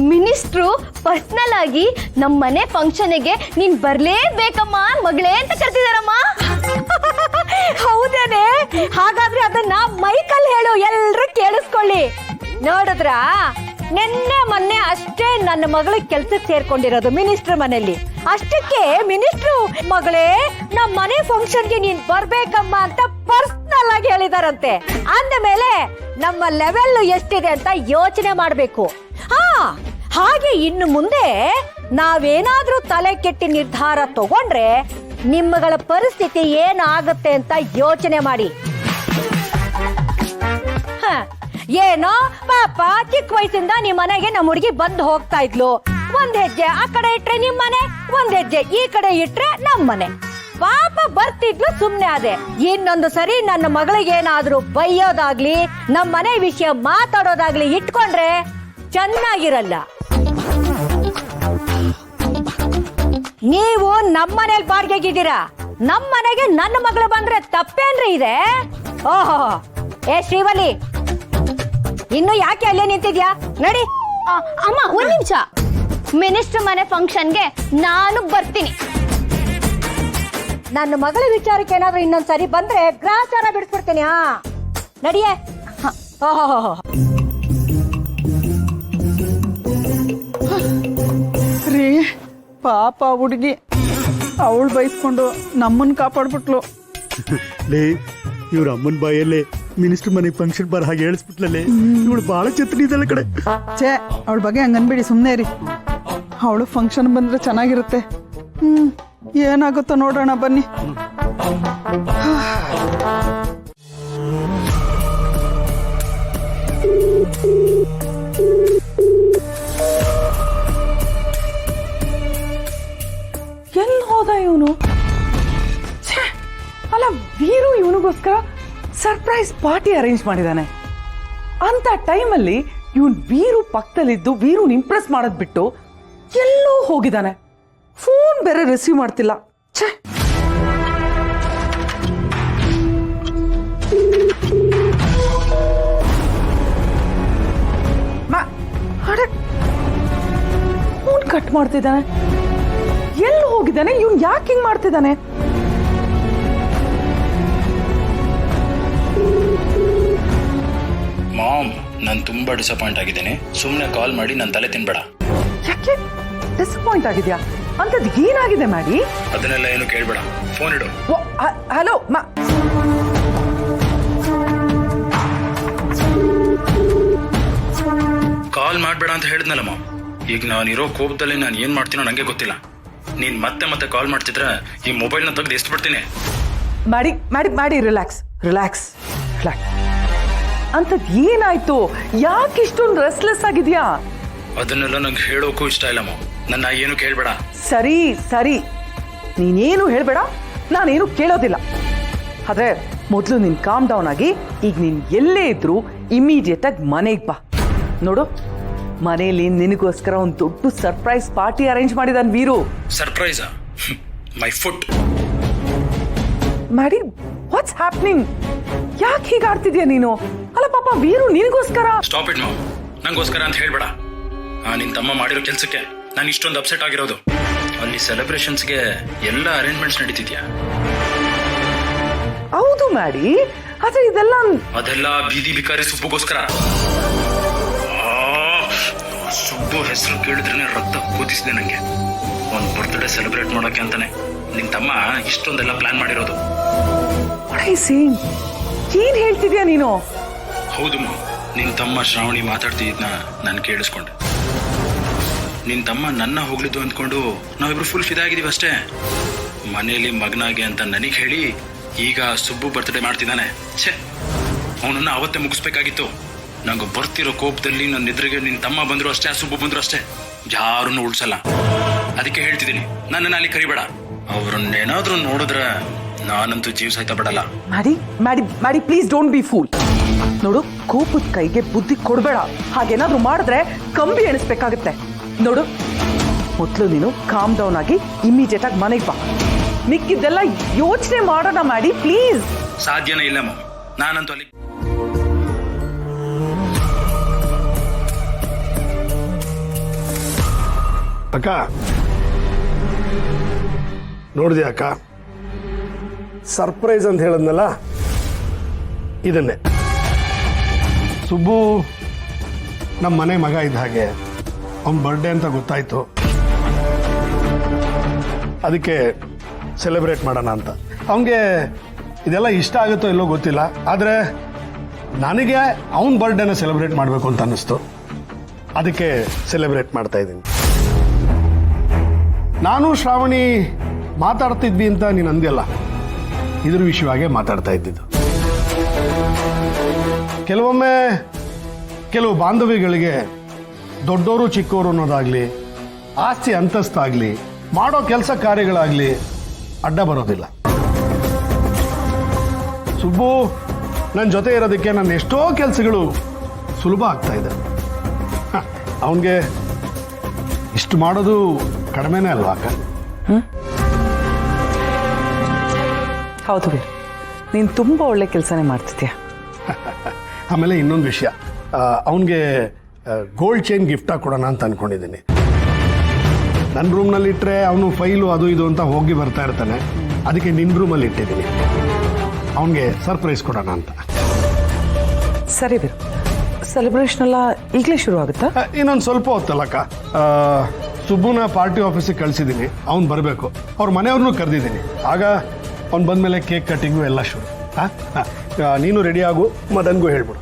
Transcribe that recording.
Minister personal ಆಗಿ ನಮ್ಮ ಮನೆ ಫಂಕ್ಷನ್ಗೆ ನೀನ್ ಬರ್ಲೇಬೇಕಮ್ಮ ಮಗಳೇ ಅಂತ ಕರ್ತಿದಾರಮ್ಮ. ಹೌದೇನೆ? ಹಾಗಾದ್ರೆ ಅದನ್ನ ಮೈಕಲ್ ಹೇಳು, ಎಲ್ರು ಕೇಳಿಸ್ಕೊಳ್ಳಿ. ನೋಡಿದ್ರ ನಿನ್ನೆ ಮೊನ್ನೆ ಅಷ್ಟೇ ನನ್ನ ಮಗಳು ಕೆಲ್ಸಕ್ಕೆ ಸೇರ್ಕೊಂಡಿರೋದು ಮಿನಿಸ್ಟರ್ ಮನೆಯಲ್ಲಿ. ಅಷ್ಟಕ್ಕೆ ಮಿನಿಸ್ಟ್ರು ಮಗಳೇ ನಮ್ಮ ಮನೆ ಫಂಕ್ಷನ್ಗೆ ನೀನ್ ಬರ್ಬೇಕಮ್ಮ ಅಂತ ಪರ್ಸನಲ್ ಆಗಿ ಹೇಳಿದಾರಂತೆ. ಅಂದ ಮೇಲೆ ನಮ್ಮ ಲೆವೆಲ್ ಎಷ್ಟಿದೆ ಅಂತ ಯೋಚನೆ ಮಾಡ್ಬೇಕು. ಹಾಗೆ ಇನ್ನು ಮುಂದೆ ನಾವೇನಾದ್ರೂ ತಲೆ ಕೆಟ್ಟಿ ನಿರ್ಧಾರ ತಗೊಂಡ್ರೆ ನಿಮ್ಮಗಳ ಪರಿಸ್ಥಿತಿ ಏನಾಗುತ್ತೆ ಅಂತ ಯೋಚನೆ ಮಾಡಿ. ಏನೋ ಪಾಪ ಚಿಕ್ಕ ವಯಸ್ಸಿಂದ ನಿಮ್ ಮನೆಗೆ ನಮ್ಮ ಹುಡುಗಿ ಬಂದು ಹೋಗ್ತಾ ಇದ್ಲು. ಒಂದ್ ಹೆಜ್ಜೆ ಆ ಕಡೆ ಇಟ್ರೆ ನಿಮ್ ಮನೆ, ಒಂದ್ ಹೆಜ್ಜೆ ಈ ಕಡೆ ಇಟ್ರೆ ನಮ್ ಮನೆ. ಪಾಪ ಬರ್ತಿದ್ಲು, ಸುಮ್ನೆ ಅದೇ. ಇನ್ನೊಂದು ಸರಿ ನನ್ನ ಮಗಳಿಗೆ ಏನಾದ್ರೂ ಬೈಯೋದಾಗ್ಲಿ ನಮ್ ಮನೆ ವಿಷಯ ಮಾತಾಡೋದಾಗ್ಲಿ ಇಟ್ಕೊಂಡ್ರೆ ಚೆನ್ನಾಗಿರಲ್ಲ. ನೀವು ನಮ್ಮನೇಲಿ ಬಾಡಿಗೆಗಿದ್ದೀರಾ, ನಮ್ ಮನೆಗೆ ನನ್ನ ಮಗಳು ಬಂದ್ರೆ ತಪ್ಪೇನ್ರಿ ಇದೆ? ಓಹೋ, ಏ ಶ್ರೀವಲಿ, ಇನ್ನು ಯಾಕೆ ಅಲ್ಲೇ ನಿಂತಿದ್ಯಾ? ನಡಿ. ಅಮ್ಮ ಒಂದ್ ನಿಮಿಷ, ಮಿನಿಸ್ಟರ್ ಮನೆ ಫಂಕ್ಷನ್ಗೆ ನಾನು ಬರ್ತೀನಿ. ನನ್ನ ಮಗಳ ವಿಚಾರಕ್ಕೆ ಏನಾದ್ರೂ ಇನ್ನೊಂದ್ಸರಿ ಬಂದ್ರೆ ಗ್ರಾಚಾರ ಬಿಡಿಸ್ಬಿಡ್ತೀನಿ. ನಡಿಯೇ. ಓಹೋ, ರೀ ಪಾಪ ಹುಡುಗಿ, ಅವಳು ಬೈಸ್ಕೊಂಡು ನಮ್ಮನ್ ಕಾಪಾಡ್ಬಿಟ್ಲು. ಲೇ, ಇವ್ರ ಅಮ್ಮನ ಬಾಯಲ್ಲೇ ಮಿನಿಸ್ಟರ್ ಮನೆ ಫಂಕ್ಷನ್ ಬರ ಹಾಗೆ ಹೇಳಿಸ್ಬಿಟ್ಲಲ್ಲೇ. ಇವಳು ಬಹಳ ಛತ್ರಿ ಇದಲ್ಲ ಕಡೆ. ಛೇ, ಅವಳ ಬಗ್ಗೆ ಹಂಗನ್ಬೇಡಿ, ಸುಮ್ಮನೆ ರೀ. ಅವಳು ಫಂಕ್ಷನ್ ಬಂದ್ರೆ ಚೆನ್ನಾಗಿರುತ್ತೆ. ಏನಾಗುತ್ತೋ ನೋಡೋಣ ಬನ್ನಿ. ಎಲ್ಲಿ ಹೋದ ಇವನು? ಅಲ್ಲ, ವೀರು ಇವನಿಗೋಸ್ಕರ ಸರ್ಪ್ರೈಸ್ ಪಾರ್ಟಿ ಅರೇಂಜ್ ಮಾಡಿದಾನೆ. ಅಂತ ಟೈಮಲ್ಲಿ ಇವನ್ ವೀರು ಪಕ್ಕದಲ್ಲಿದ್ದು ವೀರುನ್ ಇಂಪ್ರೆಸ್ ಮಾಡೋದ್ ಬಿಟ್ಟು ಎಲ್ಲೋ ಹೋಗಿದ್ದಾನೆ. ಫೋನ್ ಬೇರೆ ರಿಸೀವ್ ಮಾಡ್ತಿಲ್ಲ. ಛೇ, ಫೋನ್ ಕಟ್ ಮಾಡ್ತಿದ್ದಾನೆ. ಎಲ್ಲಿ ಹೋಗಿದ್ದಾನೆ ಇವನ್? ಯಾಕೆ ಹಿಂಗ್ ಮಾಡ್ತಿದ್ದಾನೆ? ಮಾಮ್, ನಾನು ತುಂಬಾ ಡಿಸಪಾಯಿಂಟ್ ಆಗಿದ್ದೇನೆ. ಸುಮ್ಮನೆ ಕಾಲ್ ಮಾಡಿ ನನ್ನ ತಲೆ ತಿನ್ಬೇಡ. ಯಾಕೆ ಡಿಸಪಾಯಿಂಟ್ ಆಗಿದ್ಯಾ? ಅಂತದ್ ಏನಾಗಿದೆ ಮಾಡಿ? ಅದನ್ನೆಲ್ಲ ಏನು ಕೇಳ್ಬೇಡ, ಫೋನ್ ಇಡು. ಹಲೋ ಕಾಲ್ ಮಾಡ್ಬೇಡ ಅಂತ ಹೇಳಿದ್ನಲ್ಲ ಮಾಮ್. ಈಗ ನಾನಿರೋ ಕೋಪದಲ್ಲಿ ನಾನು ಏನ್ ಮಾಡ್ತೀನೋ ನಂಗೆ ಗೊತ್ತಿಲ್ಲ. ನೀನ್ ಮತ್ತೆ ಮತ್ತೆ ಕಾಲ್ ಮಾಡ್ತಿದ್ರೆ ಈ ಮೊಬೈಲ್ನ ತೆಗೆದು ಎಷ್ಟು ಬಿಡ್ತೀನಿ. ಮಾಡಿ ಮಾಡಿ ಮಾಡಿ ರಿಲ್ಯಾಕ್ಸ್ ರಿಲ್ಯಾಕ್ಸ್ ರಿಲ್ಯಾಕ್ಸ್. ಅಂತದ್ ಏನಾಯ್ತು? ಯಾಕೆ ಇಷ್ಟೊಂದು ರೆಸ್ಲೆಸ್ ಆಗಿದ್ಯಾ? ಅದನ್ನೆಲ್ಲ ನಂಗೆ ಹೇಳೋಕ್ಕೂ ಇಷ್ಟ ಇಲ್ಲ ಮಾಮ್. ನನ್ನ ಏನು ಕೇಳ್ಬೇಡ. ಸರಿ ಸರಿ, ನೀನೇನು ಹೇಳ್ಬೇಡ, ನಾನೇನು ಕೇಳೋದಿಲ್ಲ. ಆದ್ರೆ ಮೊದಲು ನೀನ್ ಕಾಮ್ ಡೌನ್ ಆಗಿ ಈಗ ನೀನ್ ಎಲ್ಲೇ ಇದ್ರು ಇಮಿಡಿಯೇಟ್ ಆಗಿ ಮನೆಗೆ ಬಾ. ನೋಡು, ಮನೇಲಿ ನಿನಗೋಸ್ಕರ ಒಂದು ದೊಡ್ಡ ಸರ್ಪ್ರೈಸ್ ಪಾರ್ಟಿ ಅರೇಂಜ್ ಮಾಡಿದಾನ್ ವೀರು. ಸರ್ಪ್ರೈಸ್? My foot. ಮಾಡಿ, ವಾಟ್ಸ್ ಹ್ಯಾಪ್ನಿಂಗ್? ಯಾಕೆ ಹೀಗೆ ಆಡ್ತಿದ್ಯಾ ನೀನು? ಅಲ್ಲ ಪಾಪ ವೀರು ನಿನಗೋಸ್ಕರ. ಸ್ಟಾಪ್ ಇಟ್ ಮಾಮ್, ನಂಗೋಸ್ಕರ ಅಂತ ಹೇಳ್ಬೇಡ. ನಿನ್ ತಮ್ಮ ಮಾಡಿರೋ ಕೆಲ್ಸಕ್ಕೆ ನಾನು ಇಷ್ಟೊಂದು ಅಪ್ಸೆಟ್ ಆಗಿರೋದು. ಅಲ್ಲಿ ಸೆಲೆಬ್ರೇಷನ್ಸ್ಗೆ ಎಲ್ಲ ಅರೇಂಜ್ಮೆಂಟ್ಸ್ ನಡೀತಿದ್ಯಾ? ಹೌದು ಮಾಡಿ, ಆದ್ರೆ ಅದೆಲ್ಲ ಬೀದಿ ಬಿಕಾರಿ ಸುಬ್ಬುಗೋಸ್ಕರ. ಸುಬ್ಬು ಹೆಸರು ಕೇಳಿದ್ರೆ ರಕ್ತ ಕೂದಿಸಿದೆ ನಂಗೆ. ಒಂದು ಬರ್ತ್ಡೇ ಸೆಲೆಬ್ರೇಟ್ ಮಾಡೋಕೆ ಅಂತಾನೆ ನಿನ್ ತಮ್ಮ ಇಷ್ಟೊಂದೆಲ್ಲ ಪ್ಲಾನ್ ಮಾಡಿರೋದು. ಏನ್ ಹೇಳ್ತಿದ್ಯಾ ನೀನು? ಹೌದು ಮಾ, ನಿನ್ ತಮ್ಮ ಶ್ರಾವಣಿ ಮಾತಾಡ್ತಿದ್ನ ನಾನು ಕೇಳಿಸ್ಕೊಂಡೆ. ನಿನ್ ತಮ್ಮ ನನ್ನ ಹೋಗ್ಲಿದ್ದು ಅಂದ್ಕೊಂಡು ನಾವಿಬ್ರು ಫುಲ್ ಫಿದಾಗಿದೀವಿ ಅಷ್ಟೇ. ಮನೇಲಿ ಮಗನಾಗೆ ಅಂತ ನನಗೆ ಹೇಳಿ ಈಗ ಸುಬ್ಬು ಬರ್ತ್ಡೇ ಮಾಡ್ತಿದ್ದಾನೆ. ಛೇ, ಅವನನ್ನ ಅವತ್ತೇ ಮುಗಿಸ್ಬೇಕಾಗಿತ್ತು. ನಂಗೆ ಬರ್ತಿರೋ ಕೋಪದಲ್ಲಿ ನನ್ನ ಎದುರಿಗೆ ನಿನ್ ತಮ್ಮ ಬಂದ್ರು ಅಷ್ಟೇ, ಸುಬ್ಬು ಬಂದ್ರು ಅಷ್ಟೇ, ಯಾರನ್ನು ಉಳ್ಸಲ್ಲ. ಅದಕ್ಕೆ ಹೇಳ್ತಿದ್ದೀನಿ, ನನ್ನನ್ನು ಅಲ್ಲಿ ಕರಿಬೇಡ. ಅವ್ರನ್ನೇನಾದ್ರೂ ನೋಡಿದ್ರೆ ನಾನಂತೂ ಜೀವ ಸಹಿತ ಬಿಡಲ್ಲ. ಮಾಡಿ ಮಾಡಿ ಮಾಡಿ, ಪ್ಲೀಸ್ ಡೋಂಟ್ ಬಿ ಫೂಲ್. ನೋಡು, ಕೋಪದ ಕೈಗೆ ಬುದ್ಧಿ ಕೊಡ್ಬೇಡ. ಹಾಗೇನಾದ್ರೂ ಮಾಡಿದ್ರೆ ಕಂಬಿ ಎಣಿಸ್ಬೇಕಾಗತ್ತೆ. ನೋಡು, ಮೊದಲು ನೀನು ಕಾಮ್ ಡೌನ್ ಆಗಿ ಇಮಿಡಿಯೇಟ್ ಆಗಿ ಮನೆಗೆ ಬಾ. ಮಿಕ್ಕಿದ್ದೆಲ್ಲ ಯೋಚನೆ ಮಾಡೋಣ ಮಾಡಿ, ಪ್ಲೀಸ್. ಸಾಧ್ಯನೇ ಇಲ್ಲ ಮಾಮ್, ನಾನಂತೂ ಅಲ್ಲಿ. ಅಕ್ಕ ನೋಡಿದೆ ಅಕ್ಕ, ಸರ್ಪ್ರೈಸ್ ಅಂತ ಹೇಳಿದ್ನಲ್ಲ ಇದನ್ನೇ. ಸುಬ್ಬು ನಮ್ಮ ಮನೆ ಮಗ ಇದ್ದ ಹಾಗೆ, ಅವನ ಬರ್ಡೇ ಅಂತ ಗೊತ್ತಾಯ್ತು, ಅದಕ್ಕೆ ಸೆಲೆಬ್ರೇಟ್ ಮಾಡೋಣ ಅಂತ. ಅವನಿಗೆ ಇದೆಲ್ಲ ಇಷ್ಟ ಆಗುತ್ತೋ ಇಲ್ಲೋ ಗೊತ್ತಿಲ್ಲ, ಆದರೆ ನನಗೆ ಅವನ ಬರ್ಡೇನ ಸೆಲೆಬ್ರೇಟ್ ಮಾಡಬೇಕು ಅಂತ ಅನ್ನಿಸ್ತು, ಅದಕ್ಕೆ ಸೆಲೆಬ್ರೇಟ್ ಮಾಡ್ತಾ ಇದ್ದೀನಿ. ನಾನು ಶ್ರಾವಣಿ ಮಾತಾಡ್ತಿದ್ವಿ ಅಂತ ನೀನು ಅಂದ್ಯಲ್ಲ, ಇದ್ರ ವಿಷಯವಾಗೇ ಮಾತಾಡ್ತಾ ಇದ್ದಿದ್ದು. ಕೆಲವೊಮ್ಮೆ ಕೆಲವು ಬಾಂಧವ್ಯಗಳಿಗೆ ದೊಡ್ಡವರು ಚಿಕ್ಕವರು ಅನ್ನೋದಾಗ್ಲಿ, ಆಸ್ತಿ ಅಂತಸ್ತಾಗ್ಲಿ, ಮಾಡೋ ಕೆಲಸ ಕಾರ್ಯಗಳಾಗ್ಲಿ ಅಡ್ಡ ಬರೋದಿಲ್ಲ. ಸುಬ್ಬು ನನ್ನ ಜೊತೆ ಇರೋದಕ್ಕೆ ನನ್ನ ಎಷ್ಟೋ ಕೆಲಸಗಳು ಸುಲಭ ಆಗ್ತಾ ಇದೆ. ಅವನಿಗೆ ಇಷ್ಟು ಮಾಡೋದು ಕಡಿಮೆನೇ ಅಲ್ವಾ ಅಕ್ಕ? ಹೌದು ವೀರ್, ನೀನು ತುಂಬ ಒಳ್ಳೆ ಕೆಲಸನೇ ಮಾಡ್ತಿದ್ಯಾ. ಆಮೇಲೆ ಇನ್ನೊಂದು ವಿಷಯ, ಅವನಿಗೆ ಗೋಲ್ಡ್ ಚೈನ್ ಗಿಫ್ಟಾಗಿ ಕೊಡೋಣ ಅಂತ ಅಂದ್ಕೊಂಡಿದ್ದೀನಿ. ನನ್ನ ರೂಮ್ನಲ್ಲಿ ಇಟ್ಟರೆ ಅವನು ಫೈಲು ಅದು ಇದು ಅಂತ ಹೋಗಿ ಬರ್ತಾ ಇರ್ತಾನೆ, ಅದಕ್ಕೆ ನಿನ್ನ ರೂಮಲ್ಲಿ ಇಟ್ಟಿದ್ದೀನಿ, ಅವನಿಗೆ ಸರ್ಪ್ರೈಸ್ ಕೊಡೋಣ ಅಂತ. ಸರಿ ವೀರ್, ಸೆಲೆಬ್ರೇಷನ್ ಎಲ್ಲ ಈಗಲೇ ಶುರು ಆಗುತ್ತಾ? ಇನ್ನೊಂದು ಸ್ವಲ್ಪ ಹೊತ್ತಲ್ಲಕ್ಕ. ಸುಬ್ಬುನ ಪಾರ್ಟಿ ಆಫೀಸಿಗೆ ಕಳಿಸಿದ್ದೀನಿ, ಅವ್ನು ಬರಬೇಕು, ಅವ್ರ ಮನೆಯವ್ರನ್ನೂ ಕರೆದಿದ್ದೀನಿ. ಆಗ ಅವ್ನು ಬಂದಮೇಲೆ ಕೇಕ್ ಕಟ್ಟಿಂಗು ಎಲ್ಲ ಶುರು. ನೀನು ರೆಡಿ ಆಗು, ಮದನ್ಗೂ ಹೇಳ್ಬಿಡು.